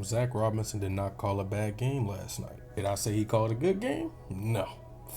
Zac Robinson did not call a bad game last night. Did I say he called a good game? No,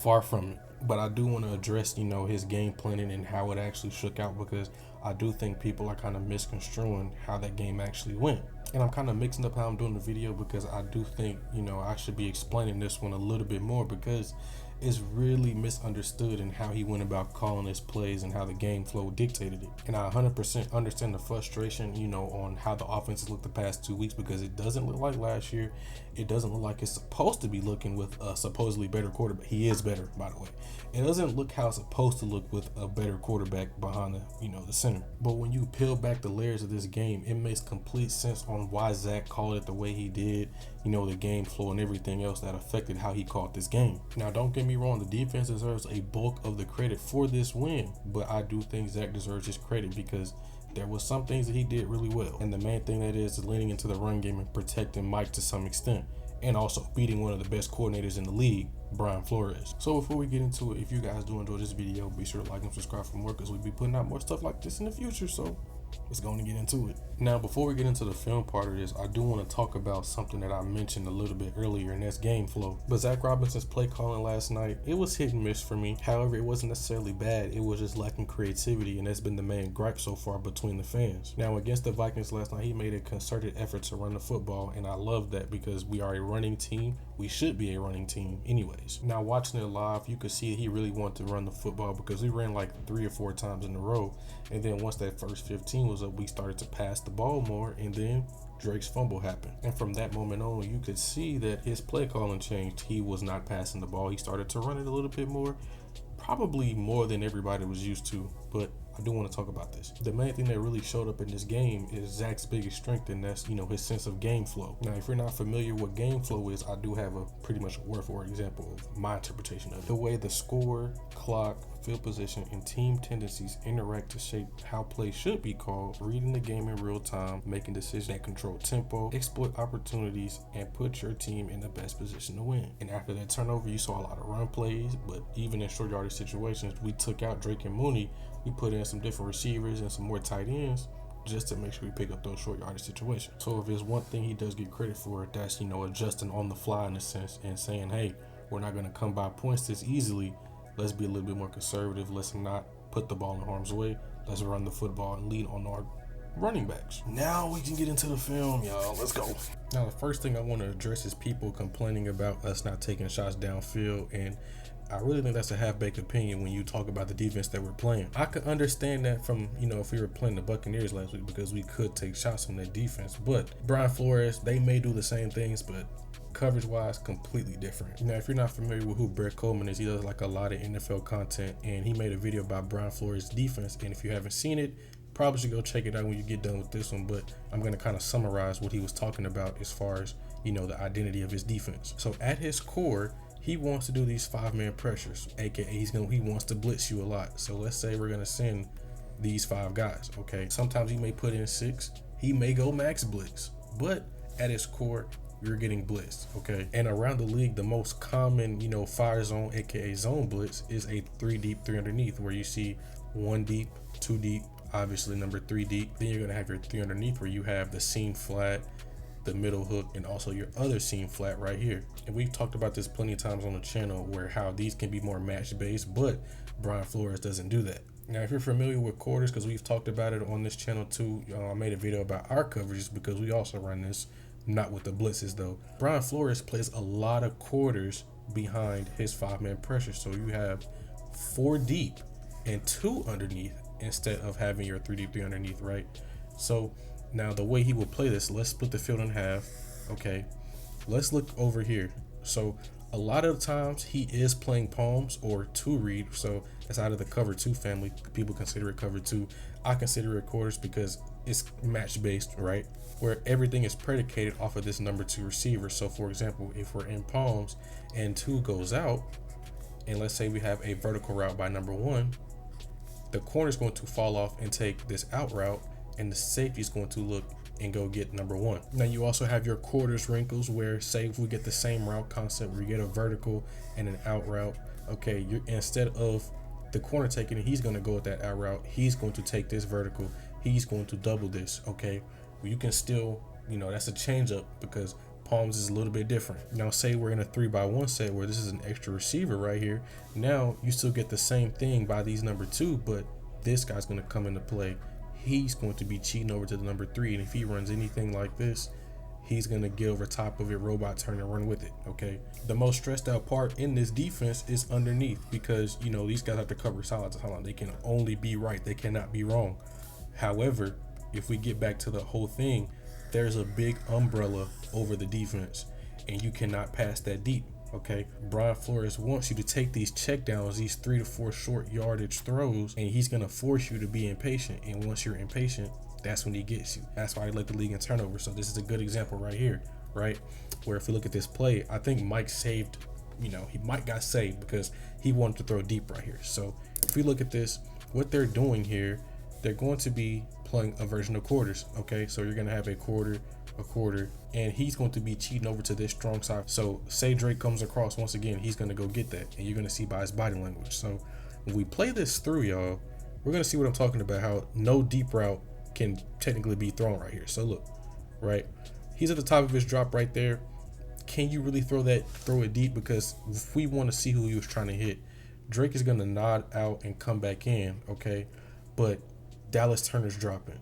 far from it. But I do want to address, his game planning and how it actually shook out, because I do think people are kind of misconstruing how that game actually went. And I'm kind of mixing up how I'm doing the video, because I do think, I should be explaining this one a little bit more, because it's really misunderstood in how he went about calling his plays and how the game flow dictated it. And I 100% understand the frustration, on how the offenses looked the past 2 weeks, because it doesn't look like last year. It doesn't look like it's supposed to be looking with a supposedly better quarterback. He is better, by the way. It doesn't look how it's supposed to look with a better quarterback behind the center. But when you peel back the layers of this game, it makes complete sense on why Zach called it the way he did, the game flow and everything else that affected how he called this game. Now, don't get me wrong, the defense deserves a bulk of the credit for this win, but I do think Zach deserves his credit, because there was some things that he did really well. And the main thing that is leaning into the run game and protecting Mike to some extent, and also beating one of the best coordinators in the league, Brian Flores. So before we get into it, if you guys do enjoy this video, be sure to like and subscribe for more, because we'll be putting out more stuff like this in the future. So let's go and get into it. Now, before we get into the film part of this, I do want to talk about something that I mentioned a little bit earlier, and that's game flow. But Zac Robinson's play calling last night, it was hit and miss for me. However, it wasn't necessarily bad. It was just lacking creativity, and that's been the main gripe so far between the fans. Now, against the Vikings last night, he made a concerted effort to run the football, and I love that, because we are a running team. We should be a running team anyways. Now, watching it live, you could see he really wanted to run the football, because we ran like 3 or 4 times in a row. And then once that first 15 was up, we started to pass the ball more, and then Drake's fumble happened. And from that moment on, you could see that his play calling changed. He was not passing the ball. He started to run it a little bit more, probably more than everybody was used to, but I do want to talk about this. The main thing that really showed up in this game is Zach's biggest strength, and that's, his sense of game flow. Now, if you're not familiar what game flow is, I do have a pretty much a word for example of my interpretation of it. The way the score, clock, field position, and team tendencies interact to shape how plays should be called, reading the game in real time, making decisions that control tempo, exploit opportunities, and put your team in the best position to win. And after that turnover, you saw a lot of run plays, but even in short yardage situations, we took out Drake and Mooney. We put in some different receivers and some more tight ends just to make sure we pick up those short yardage situations. So if there's one thing he does get credit for, that's, adjusting on the fly in a sense and saying, hey, we're not going to come by points this easily. Let's be a little bit more conservative. Let's not put the ball in harm's way. Let's run the football and lead on our running backs. Now we can get into the film, y'all. Let's go. Now, the first thing I want to address is people complaining about us not taking shots downfield, and I really think that's a half-baked opinion when you talk about the defense that we're playing. I could understand that from, if we were playing the Buccaneers last week, because we could take shots on that defense. But Brian Flores, they may do the same things, but coverage-wise, completely different. Now, if you're not familiar with who Brett Coleman is, he does like a lot of NFL content, and he made a video about Brian Flores' defense. And if you haven't seen it, probably should go check it out when you get done with this one. But I'm going to kind of summarize what he was talking about as far as, the identity of his defense. So at his core, he wants to do these 5-man pressures, aka he wants to blitz you a lot. So let's say we're gonna send these 5 guys. Okay, sometimes he may put in 6, he may go max blitz, but at his core, you're getting blitzed. Okay, and around the league, the most common fire zone, aka zone blitz, is a 3 deep, 3 underneath, where you see 1 deep, 2 deep, obviously number 3 deep. Then you're gonna have your 3 underneath, where you have the seam flat, the middle hook, and also your other seam flat right here. And we've talked about this plenty of times on the channel, where how these can be more match based, but Brian Flores doesn't do that. Now, if you're familiar with quarters, because we've talked about it on this channel too, I made a video about our coverages, because we also run this, not with the blitzes though. Brian Flores plays a lot of quarters behind his 5-man pressure, so you have 4 deep and 2 underneath instead of having your 3 deep, 3 underneath, right? So now the way he will play this, let's split the field in half. Okay, let's look over here. So a lot of times he is playing palms or 2 read. So that's out of the cover 2 family. People consider it cover 2. I consider it quarters, because it's match based, right? Where everything is predicated off of this number 2 receiver. So for example, if we're in palms and 2 goes out, and let's say we have a vertical route by number 1, the corner is going to fall off and take this out route, and the safety is going to look and go get number 1. Now you also have your quarters wrinkles, where say if we get the same route concept, where you get a vertical and an out route, okay, you're instead of the corner taking it, he's going to go with that out route. He's going to take this vertical. He's going to double this. Okay, you can still that's a change up because palms is a little bit different. Now, say we're in a 3-by-1 set where this is an extra receiver right here. Now, you still get the same thing by these number 2, but this guy's going to come into play. He's going to be cheating over to the number 3, and if he runs anything like this, he's going to get over top of it, robot turn and run with it, okay? The most stressed out part in this defense is underneath because, these guys have to cover sideline to sideline. They can only be right. They cannot be wrong. However, if we get back to the whole thing, there's a big umbrella over the defense, and you cannot pass that deep, okay? Brian Flores wants you to take these checkdowns, these 3 to 4 short yardage throws, and he's going to force you to be impatient. And once you're impatient, that's when he gets you. That's why he led the league in turnovers. So this is a good example right here, right? Where if you look at this play, I think Mike Mike got saved because he wanted to throw deep right here. So if we look at this, what they're doing here, they're going to be playing a version of quarters, okay? So you're going to have a quarter, and he's going to be cheating over to this strong side. So say Drake comes across once again, he's going to go get that, and you're going to see by his body language. So when we play this through, y'all, we're going to see what I'm talking about, how no deep route can technically be thrown right here. So look, right? He's at the top of his drop right there. Can you really throw it deep? Because if we want to see who he was trying to hit, Drake is going to nod out and come back in, okay? But Dallas Turner's dropping.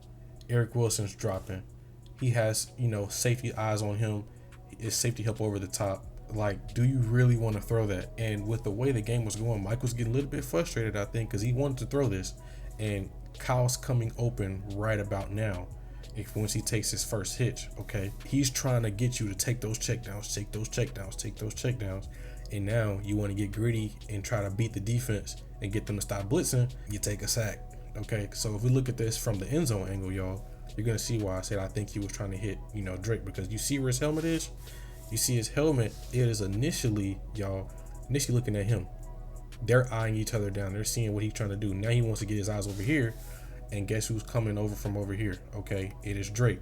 Eric Wilson's dropping. He has, safety eyes on him. Is safety help over the top. Like, do you really want to throw that? And with the way the game was going, Mike was getting a little bit frustrated, I think, because he wanted to throw this. And Kyle's coming open right about now. Once he takes his first hitch, okay? He's trying to get you to take those checkdowns. And now you want to get gritty and try to beat the defense and get them to stop blitzing. You take a sack, okay? So if we look at this from the end zone angle, y'all, you're going to see why I said I think he was trying to hit, Drake, because you see where his helmet is? You see his helmet, it is initially looking at him. They're eyeing each other down. They're seeing what he's trying to do. Now he wants to get his eyes over here. And guess who's coming over from over here? Okay, it is Drake.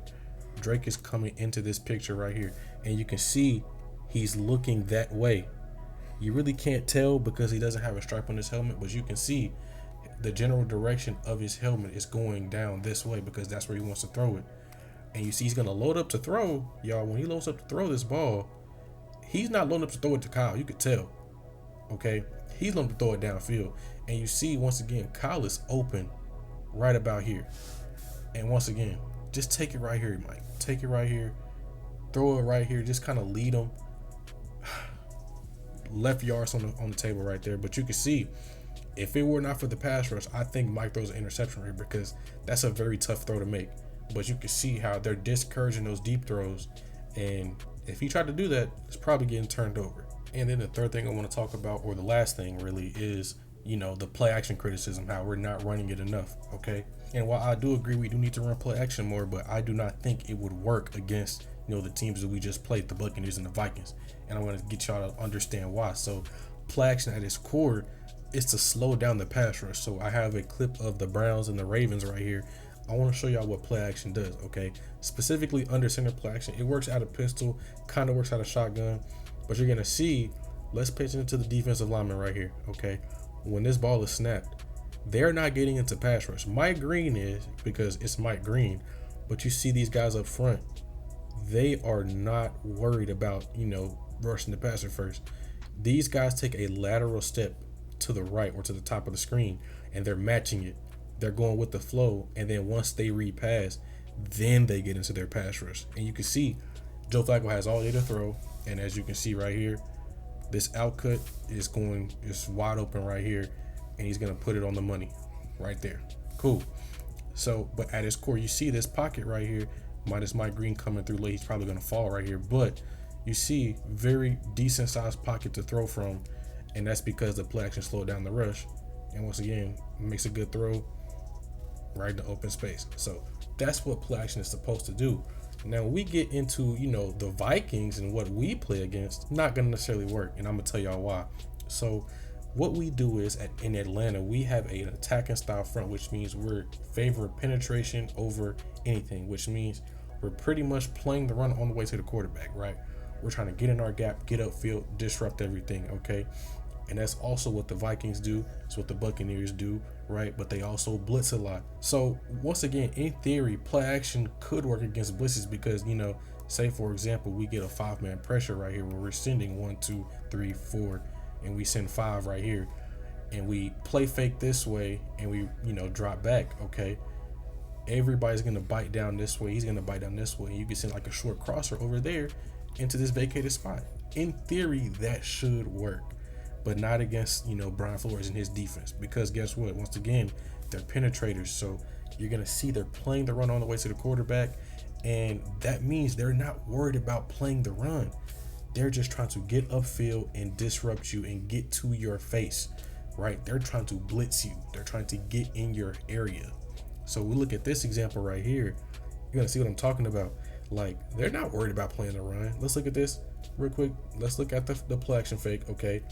Drake is coming into this picture right here. And you can see he's looking that way. You really can't tell because he doesn't have a stripe on his helmet, but you can see the general direction of his helmet is going down this way because that's where he wants to throw it. And you see he's going to load up to throw. Y'all, when he loads up to throw this ball, he's not loading up to throw it to Kyle. You could tell. Okay? He's loading up to throw it downfield. And you see, once again, Kyle is open right about here. And once again, just take it right here, Mike. Take it right here. Throw it right here. Just kind of lead him. Left yards on the table right there. But you can see, if it were not for the pass rush, I think Mike throws an interception here because that's a very tough throw to make. But you can see how they're discouraging those deep throws. And if he tried to do that, it's probably getting turned over. And then the third thing I want to talk about, or the last thing really, is the play action criticism, how we're not running it enough, okay? And while I do agree we do need to run play action more, but I do not think it would work against, the teams that we just played, the Buccaneers and the Vikings. And I want to get y'all to understand why. So play action at its core is to slow down the pass rush. So I have a clip of the Browns and the Ravens right here. I want to show y'all what play action does, okay? Specifically under center play action, it works out of pistol, kind of works out of shotgun, but you're going to see, let's pay attention to the defensive lineman right here, okay? When this ball is snapped, they're not getting into pass rush. Mike Green is, because it's Mike Green, but you see these guys up front, they are not worried about, rushing the passer first. These guys take a lateral step to the right or to the top of the screen, and they're matching it. They're going with the flow, and then once they read pass, then they get into their pass rush. And you can see Joe Flacco has all day to throw, and as you can see right here, this outcut is wide open right here, and he's going to put it on the money right there. Cool. So, but at its core, you see this pocket right here, minus Mike Green coming through late. He's probably going to fall right here, but you see very decent sized pocket to throw from, and that's because the play action slowed down the rush. And once again, makes a good throw right in the open space. So that's what play action is supposed to do. Now, when we get into, the Vikings and what we play against, not going to necessarily work. And I'm going to tell y'all why. So what we do is in Atlanta, we have an attacking style front, which means we're favor penetration over anything, which means we're pretty much playing the run on the way to the quarterback, right? We're trying to get in our gap, get upfield, disrupt everything, okay? And that's also what the Vikings do. It's what the Buccaneers do, right? But they also blitz a lot. So once again, in theory, play action could work against blitzes because, you know, say for example, we get a 5-man pressure right here where we're sending 1, 2, 3, 4, and we send 5 right here. And we play fake this way and we, you know, drop back, okay? Everybody's going to bite down this way. He's going to bite down this way. You can send like a short crosser over there into this vacated spot. In theory, that should work, but not against, you know, Brian Flores and his defense, because guess what? Once again, they're penetrators. So you're going to see they're playing the run on the way to the quarterback, and that means they're not worried about playing the run. They're just trying to get upfield and disrupt you and get to your face, right? They're trying to blitz you. They're trying to get in your area. So we look at this example right here. You're going to see what I'm talking about. Like, they're not worried about playing the run. Let's look at this real quick. Let's look at the play action fake, okay?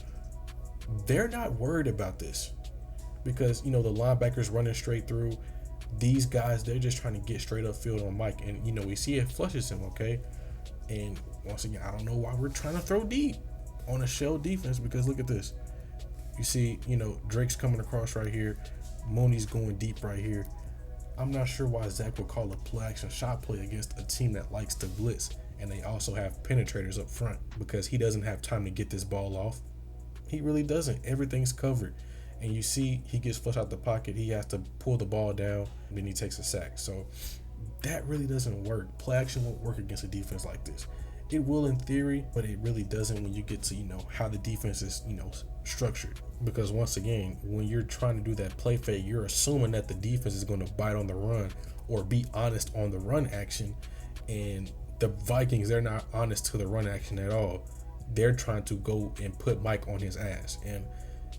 They're not worried about this because, you know, the linebackers running straight through. These guys, they're just trying to get straight up field on Mike. And, you know, we see it flushes him, okay? And once again, I don't know why we're trying to throw deep on a shell defense, because look at this. You see, you know, Drake's coming across right here. Mooney's going deep right here. I'm not sure why Zac would call a play action shot play against a team that likes to blitz, and they also have penetrators up front, because he doesn't have time to get this ball off. He really doesn't. Everything's covered. And you see he gets flushed out the pocket. He has to pull the ball down, and then he takes a sack. So that really doesn't work. Play action won't work against a defense like this. It will in theory, but it really doesn't when you get to, you know, how the defense is, you know, structured. Because once again, when you're trying to do that play fake, you're assuming that the defense is going to bite on the run or be honest on the run action. And the Vikings, they're not honest to the run action at all. They're trying to go and put Mike on his ass. And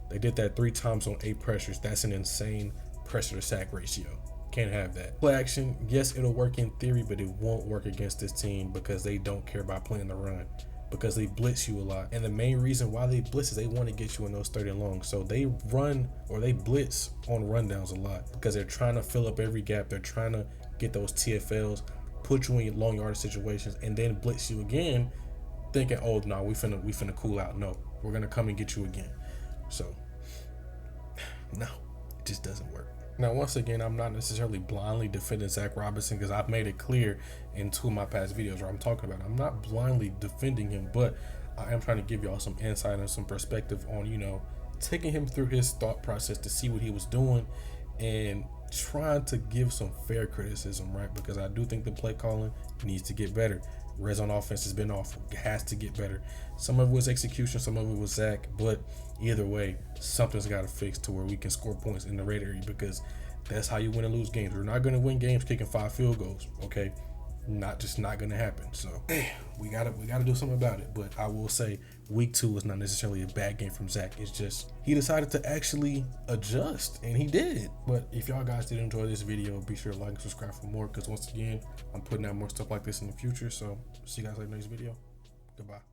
they did that 3 times on 8 pressures. That's an insane pressure to sack ratio. Can't have that. Play action, yes, it'll work in theory, but it won't work against this team because they don't care about playing the run, because they blitz you a lot. And the main reason why they blitz is they want to get you in those 30 and long. So they run or they blitz on rundowns a lot because they're trying to fill up every gap. They're trying to get those TFLs, put you in long yard situations, and then blitz you again, thinking, oh no, we finna cool out. No, we're gonna come and get you again. So no, it just doesn't work. Now, once again, I'm not necessarily blindly defending Zac Robinson, because I've made it clear in 2 of my past videos where I'm talking about it. I'm not blindly defending him, but I am trying to give y'all some insight and some perspective on, you know, taking him through his thought process to see what he was doing and trying to give some fair criticism, right? Because I do think the play calling needs to get better. Red zone offense has been awful. It has to get better. Some of it was execution, some of it was Zac, but either way, something's got to fix to where we can score points in the red area, because that's how you win and lose games. We're not going to win games kicking 5 field goals, okay? Not going to happen. So we gotta do something about it. But I will say week 2 was not necessarily a bad game from Zac. It's just he decided to actually adjust, and he did. But if y'all guys did enjoy this video, be sure to like and subscribe for more, because once again, I'm putting out more stuff like this in the future. So see you guys later in the next video. Goodbye.